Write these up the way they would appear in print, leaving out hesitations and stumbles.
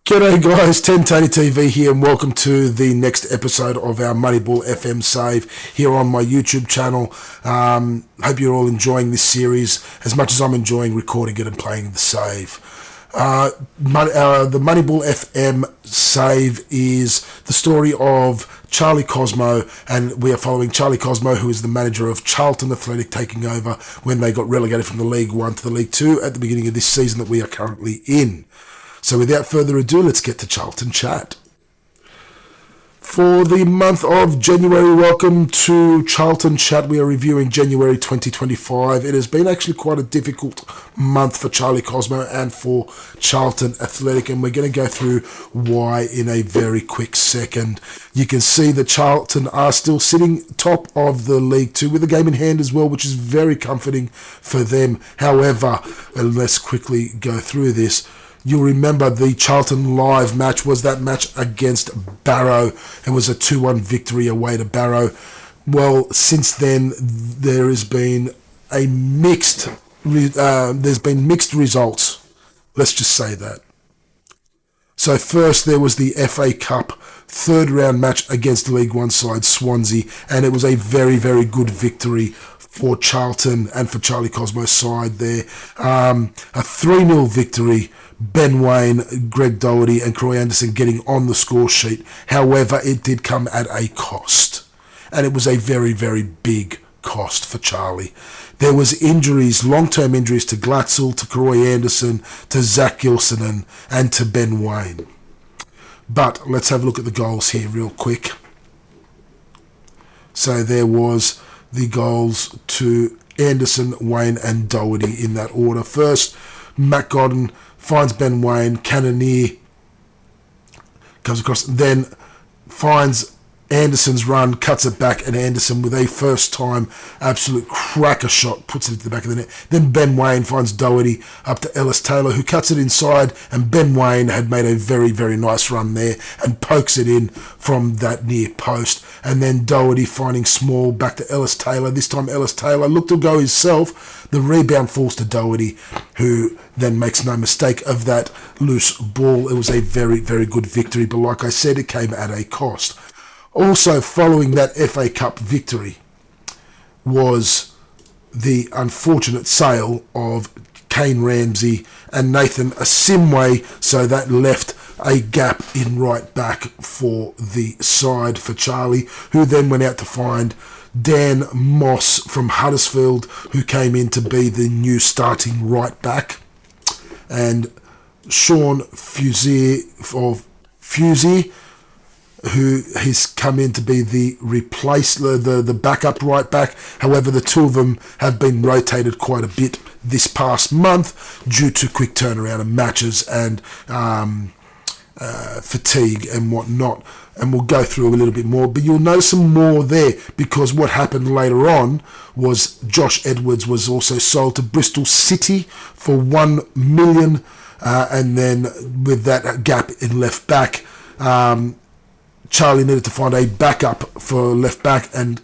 G'day guys, 10 Tony TV here and welcome to the next episode of our Moneyball FM save here on my YouTube channel. Hope you're all enjoying this series as much as I'm enjoying recording it and playing the save. The Moneyball FM save is the story of Charlie Cosmo, and we are following Charlie Cosmo, who is the manager of Charlton Athletic, taking over when they got relegated from the League 1 to the League 2 at the beginning of this season that we are currently in. So without further ado, let's get to Charlton chat. For the month of January, welcome to Charlton chat. We are reviewing January 2025. It has been actually quite a difficult month for Charlie Cosmo and for Charlton Athletic, and we're going to go through why in a very quick second. You can see that Charlton are still sitting top of the League 2 with a game in hand as well, which is very comforting for them. However, let's quickly go through this. You'll remember the Charlton Live match was that match against Barrow. It was a 2-1 victory away to Barrow. Well, since then, there has been mixed results. Let's just say that. So first, there was the FA Cup third round match against League 1 side Swansea, and it was a very, very good victory for Charlton and for Charlie Cosmo's side there. A 3-0 victory. Ben Wayne, Greg Doherty and Croy Anderson getting on the score sheet. However, it did come at a cost. And it was a very, very big cost for Charlie. There was injuries, long-term injuries to Glatzel, to Croy Anderson, to Zach Gilson and to Ben Wayne. But let's have a look at the goals here real quick. So there was the goals to Anderson, Wayne and Doherty in that order. First, Matt Godden finds Ben Wayne, Cannoneer comes across, then finds Anderson's run, cuts it back, and Anderson with a first time absolute cracker shot puts it into the back of the net. Then Ben Wayne finds Doherty up to Ellis Taylor, who cuts it inside, and Ben Wayne had made a very, very nice run there and pokes it in from that near post. And then Doherty finding Small back to Ellis Taylor. This time Ellis Taylor looked to go himself. The rebound falls to Doherty, who then makes no mistake of that loose ball. It was a very, very good victory, but like I said, it came at a cost. Also following that FA Cup victory was the unfortunate sale of Kane Ramsey and Nathan Asimwe, so that left a gap in right back for the side for Charlie, who then went out to find Dan Moss from Huddersfield, who came in to be the new starting right back, and Sean Fusey, who has come in to be the the backup right back. However, the two of them have been rotated quite a bit this past month due to quick turnaround of matches and fatigue and whatnot. And we'll go through a little bit more, but you'll notice some more there, because what happened later on was Josh Edwards was also sold to Bristol City for $1 million, and then with that gap in left back, Charlie needed to find a backup for left back, and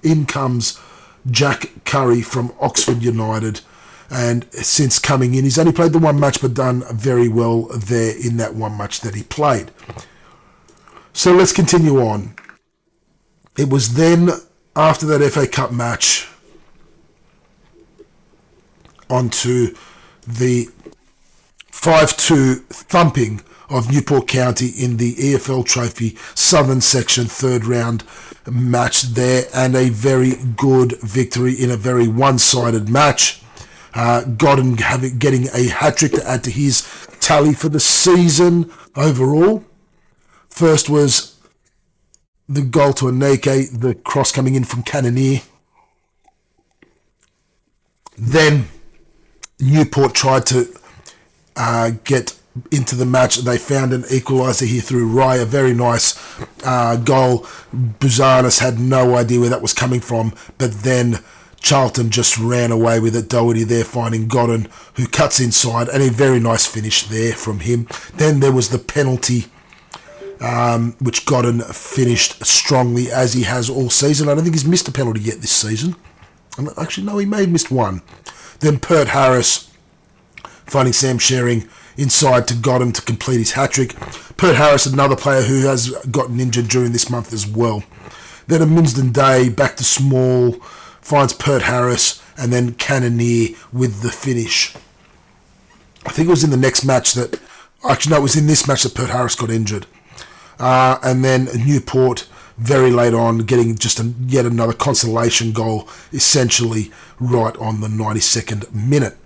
in comes Jack Curry from Oxford United. And since coming in, he's only played the one match but done very well there in that one match that he played. So let's continue on. It was then, after that FA Cup match, onto the 5-2 thumping of Newport County in the EFL Trophy Southern Section third round match there, and a very good victory in a very one-sided match. Godden getting a hat-trick to add to his tally for the season overall. First was the goal to Aneke, the cross coming in from Cannoneer. Then Newport tried to get into the match. They found an equaliser here through Rye, a very nice goal. Buzanis had no idea where that was coming from, but then Charlton just ran away with it. Doherty there finding Godden, who cuts inside, and a very nice finish there from him. Then there was the penalty, which Godden finished strongly, as he has all season. I don't think he's missed a penalty yet this season. Actually, no, he may have missed one. Then Pert Harris finding Sam Shearing inside to Godden to complete his hat-trick. Pert Harris, another player who has gotten injured during this month as well. Then a Minsden Day, back to Small, finds Pert Harris, and then Cannonier with the finish. I think it was in the next match that... Actually, no, it was in this match that Pert Harris got injured. And then Newport, very late on, getting just yet another consolation goal, essentially right on the 92nd minute.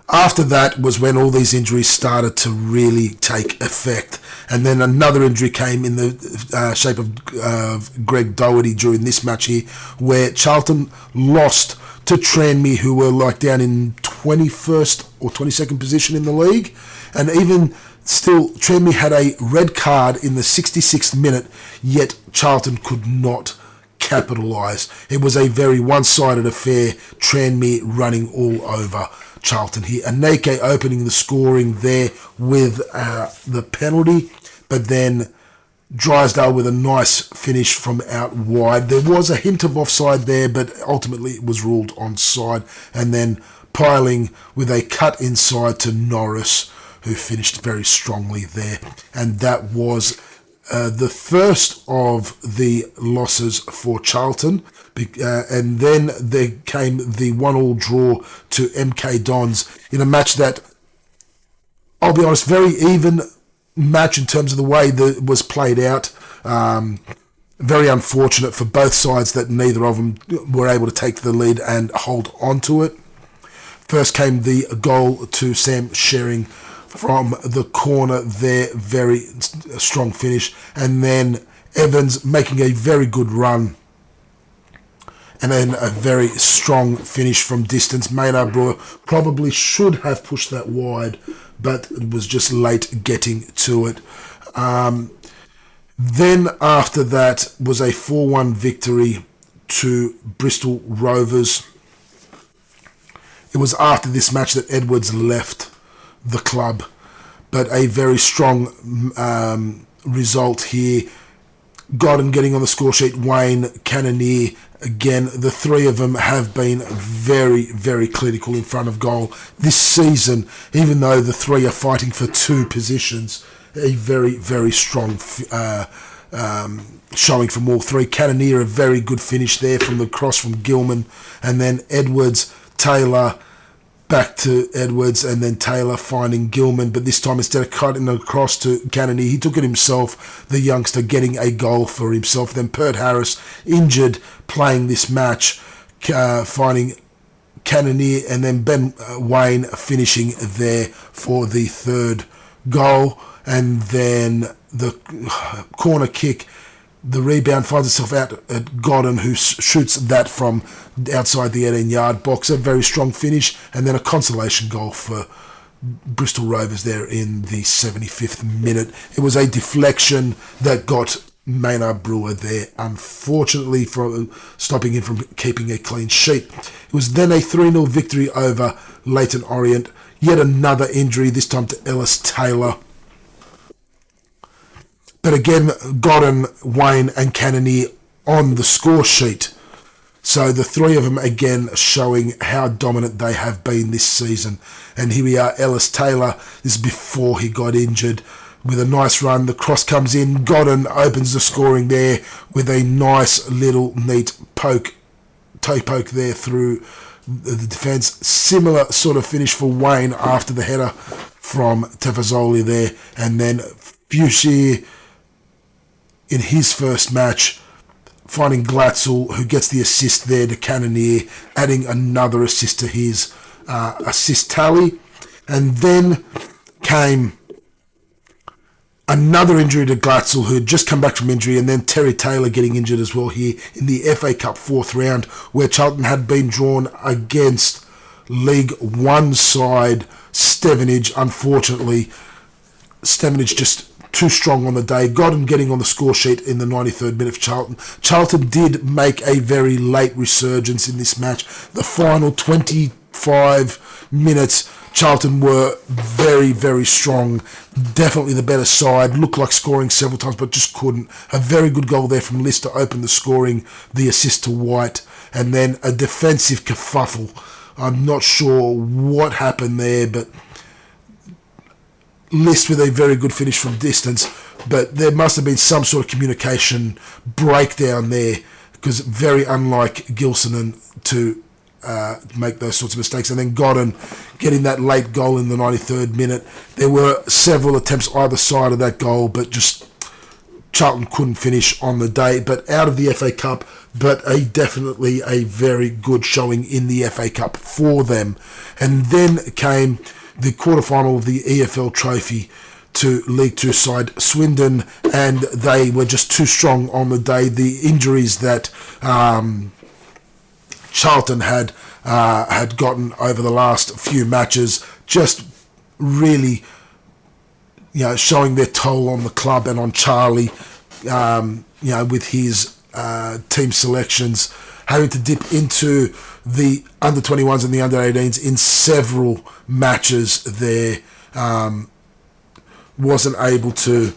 After that was when all these injuries started to really take effect. And then another injury came in the shape of Greg Doherty during this match here, where Charlton lost to Tranmere, who were like down in 21st or 22nd position in the league. And even still, Tranmere had a red card in the 66th minute, yet Charlton could not capitalise. It was a very one-sided affair, Tranmere running all over Charlton here. Aneke opening the scoring there with the penalty, but then Drysdale with a nice finish from out wide. There was a hint of offside there, but ultimately it was ruled onside. And then Piling with a cut inside to Norris, who finished very strongly there. And that was the first of the losses for Charlton. And then there came the 1-1 draw to MK Dons in a match that, I'll be honest, very even match in terms of the way that it was played out. Very unfortunate for both sides that neither of them were able to take the lead and hold on to it. First came the goal to Sam Shearing from the corner there, very strong finish. And then Evans making a very good run. And then a very strong finish from distance. Maynard Brewer probably should have pushed that wide, but it was just late getting to it. Then after that was a 4-1 victory to Bristol Rovers. It was after this match that Edwards left the club, but a very strong result here. Godden getting on the score sheet, Wayne, Cannonier, again, the three of them have been very, very clinical in front of goal this season, even though the three are fighting for two positions. A very, very strong showing from all three. Cannonier, a very good finish there from the cross from Gilman, and then Edwards, Taylor, back to Edwards, and then Taylor finding Gilman, but this time instead of cutting across to Cannonier, he took it himself, the youngster getting a goal for himself. Then Pert Harris, injured, playing this match, finding Cannonier, and then Ben Wayne finishing there for the third goal. And then the corner kick, the rebound finds itself out at Godden, who shoots that from outside the 18-yard box. A very strong finish, and then a consolation goal for Bristol Rovers there in the 75th minute. It was a deflection that got Maynard Brewer there, unfortunately, for stopping him from keeping a clean sheet. It was then a 3-0 victory over Leyton Orient. Yet another injury, this time to Ellis Taylor. But again, Godden, Wayne and Cannonier on the score sheet. So the three of them again showing how dominant they have been this season. And here we are, Ellis Taylor, this is before he got injured, with a nice run. The cross comes in, Godden opens the scoring there with a nice little neat toe poke there through the defence. Similar sort of finish for Wayne after the header from Tefazoli there. And then Fushier, in his first match, finding Glatzel, who gets the assist there to Cannonier, adding another assist to his assist tally. And then came another injury to Glatzel, who had just come back from injury, and then Terry Taylor getting injured as well here in the FA Cup 4th round, where Charlton had been drawn against League One side Stevenage. Unfortunately, Stevenage just too strong on the day. Godden getting on the score sheet in the 93rd minute for Charlton. Charlton did make a very late resurgence in this match. The final 25 minutes, Charlton were very, very strong. Definitely the better side. Looked like scoring several times, but just couldn't. A very good goal there from Lister to open the scoring, the assist to White, and then a defensive kerfuffle I'm not sure what happened there, but List with a very good finish from distance, but there must have been some sort of communication breakdown there, because very unlike Gilson to make those sorts of mistakes. And then Godden getting that late goal in the 93rd minute. There were several attempts either side of that goal, but just Charlton couldn't finish on the day. But out of the FA Cup, but definitely a very good showing in the FA Cup for them. And then came the quarterfinal of the EFL Trophy to League Two side Swindon, and they were just too strong on the day. The injuries that Charlton had gotten over the last few matches just really, showing their toll on the club and on Charlie, with his team selections, having to dip into the under-21s and the under-18s in several matches there. Wasn't able to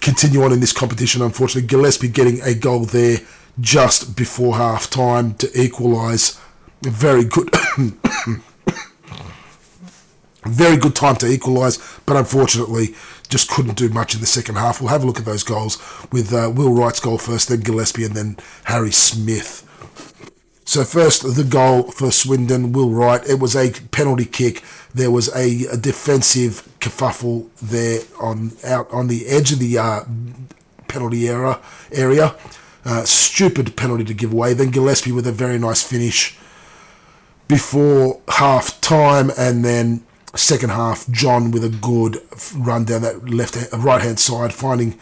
continue on in this competition, unfortunately. Gillespie getting a goal there just before half-time to equalise. A very good very good time to equalise, but unfortunately just couldn't do much in the second half. We'll have a look at those goals with Will Wright's goal first, then Gillespie, and then Harry Smith. So first, the goal for Swindon, Will Wright. It was a penalty kick. There was a defensive kerfuffle there out on the edge of the penalty area. Stupid penalty to give away. Then Gillespie with a very nice finish before half time, and then second half, John with a good run down that right hand side, finding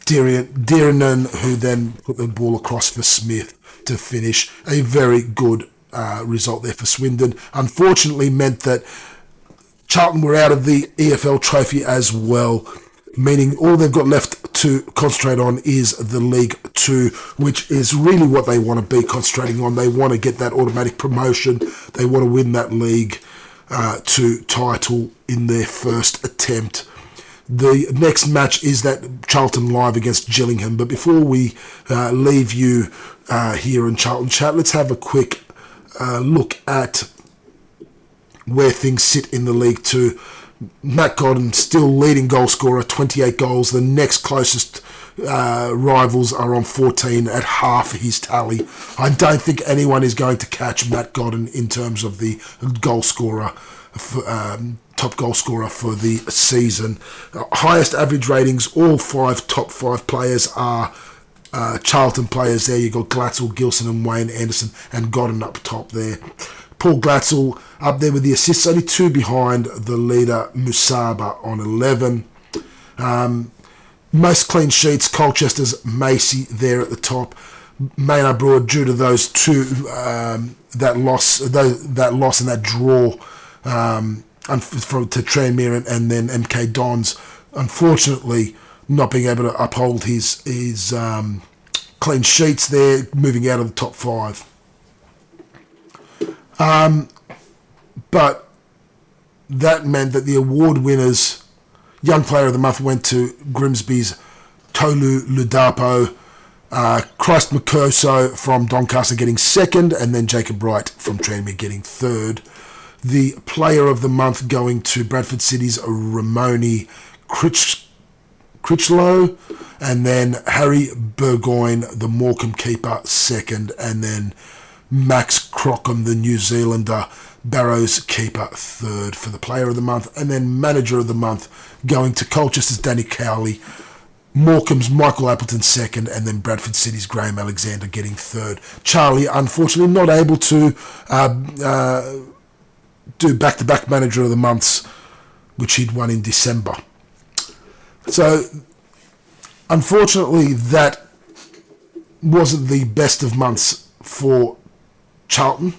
Dierinen, who then put the ball across for Smith to finish. A very good result there for Swindon. Unfortunately meant that Charlton were out of the EFL Trophy as well, meaning all they've got left to concentrate on is the League Two, which is really what they want to be concentrating on. They want to get that automatic promotion. They want to win that League Two title in their first attempt. The next match is that Charlton live against Gillingham. But before we leave you here in Charlton Chat, let's have a quick look at where things sit in the League Two. Matt Godden still leading goal scorer, 28 goals. The next closest rivals are on 14 at half his tally. I don't think anyone is going to catch Matt Godden in terms of the goal scorer, top goal scorer for the season. Highest average ratings, all top five players are Charlton players there. You've got Glatzel, Gilson and Wayne Anderson, and Godden up top there. Paul Glatzel up there with the assists, only 2 behind the leader Musaba on 11. Most clean sheets, Colchester's Macy there at the top. Maynard Brewer, due to those two, that loss and that draw to Tranmere and then MK Dons, unfortunately not being able to uphold his clean sheets there, moving out of the top 5. But that meant that the award winners, Young Player of the Month, went to Grimsby's Tolu Ludapo, Christ Makoso from Doncaster getting second, and then Jacob Wright from Tranmere getting third. The Player of the Month going to Bradford City's Ramoni Critchlow, and then Harry Burgoyne, the Morecambe keeper, second, and then Max Crockham, the New Zealander, Barrows keeper, third for the Player of the Month. And then Manager of the Month going to Colchester's Danny Cowley, Morecambe's Michael Appleton second, and then Bradford City's Graham Alexander getting third. Charlie, unfortunately, not able to do back-to-back Manager of the Months, which he'd won in December. So, unfortunately, that wasn't the best of months for Charlton.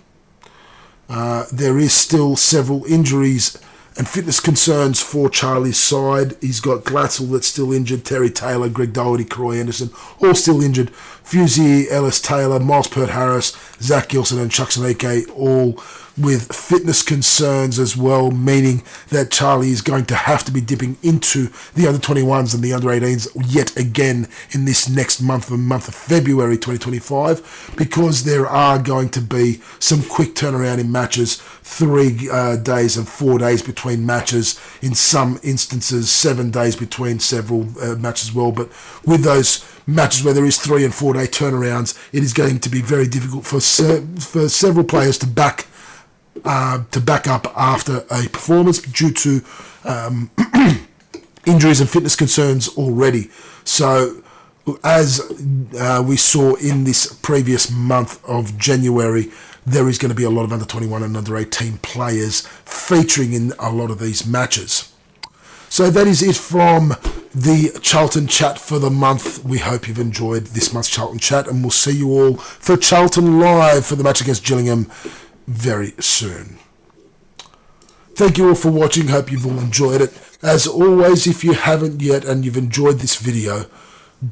There is still several injuries and fitness concerns for Charlie's side. He's got Glatzel that's still injured, Terry Taylor, Greg Doherty, Croy Anderson, all still injured. Fusey, Ellis Taylor, Miles Pert Harris, Zach Gilson and Chuck Saneke all with fitness concerns as well, meaning that Charlie is going to have to be dipping into the under-21s and the under-18s yet again in this next month, the month of February 2025, because there are going to be some quick turnaround in matches, 3 days and 4 days between matches, in some instances 7 days between several matches as well. But with those matches where there is 3 and 4 day turnarounds, it is going to be very difficult for several players to back up after a performance due to injuries and fitness concerns already. So as we saw in this previous month of January, there is going to be a lot of under-21 and under-18 players featuring in a lot of these matches. So that is it from the Charlton chat for the month. We hope you've enjoyed this month's Charlton chat, and we'll see you all for Charlton live for the match against Gillingham very soon. Thank you all for watching. Hope you've all enjoyed it. As always, if you haven't yet and you've enjoyed this video,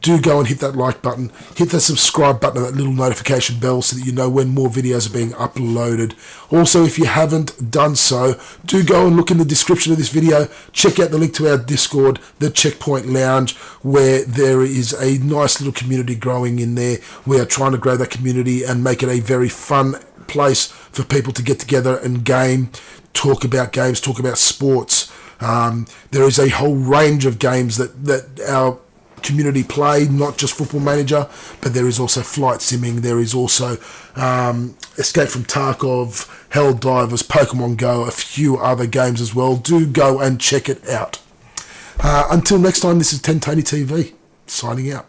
do go and hit that like button, hit that subscribe button and that little notification bell so that you know when more videos are being uploaded. Also, if you haven't done so, do go and look in the description of this video, check out the link to our Discord, the Checkpoint Lounge, where there is a nice little community growing in there. We are trying to grow that community and make it a very fun place for people to get together and game, talk about games, talk about sports. There is a whole range of games that our community play, not just Football Manager, but there is also flight simming, there is also Escape from Tarkov, Helldivers, Pokemon Go, a few other games as well. Do go and check it out. Until next time, this is 10 Tony TV, signing out.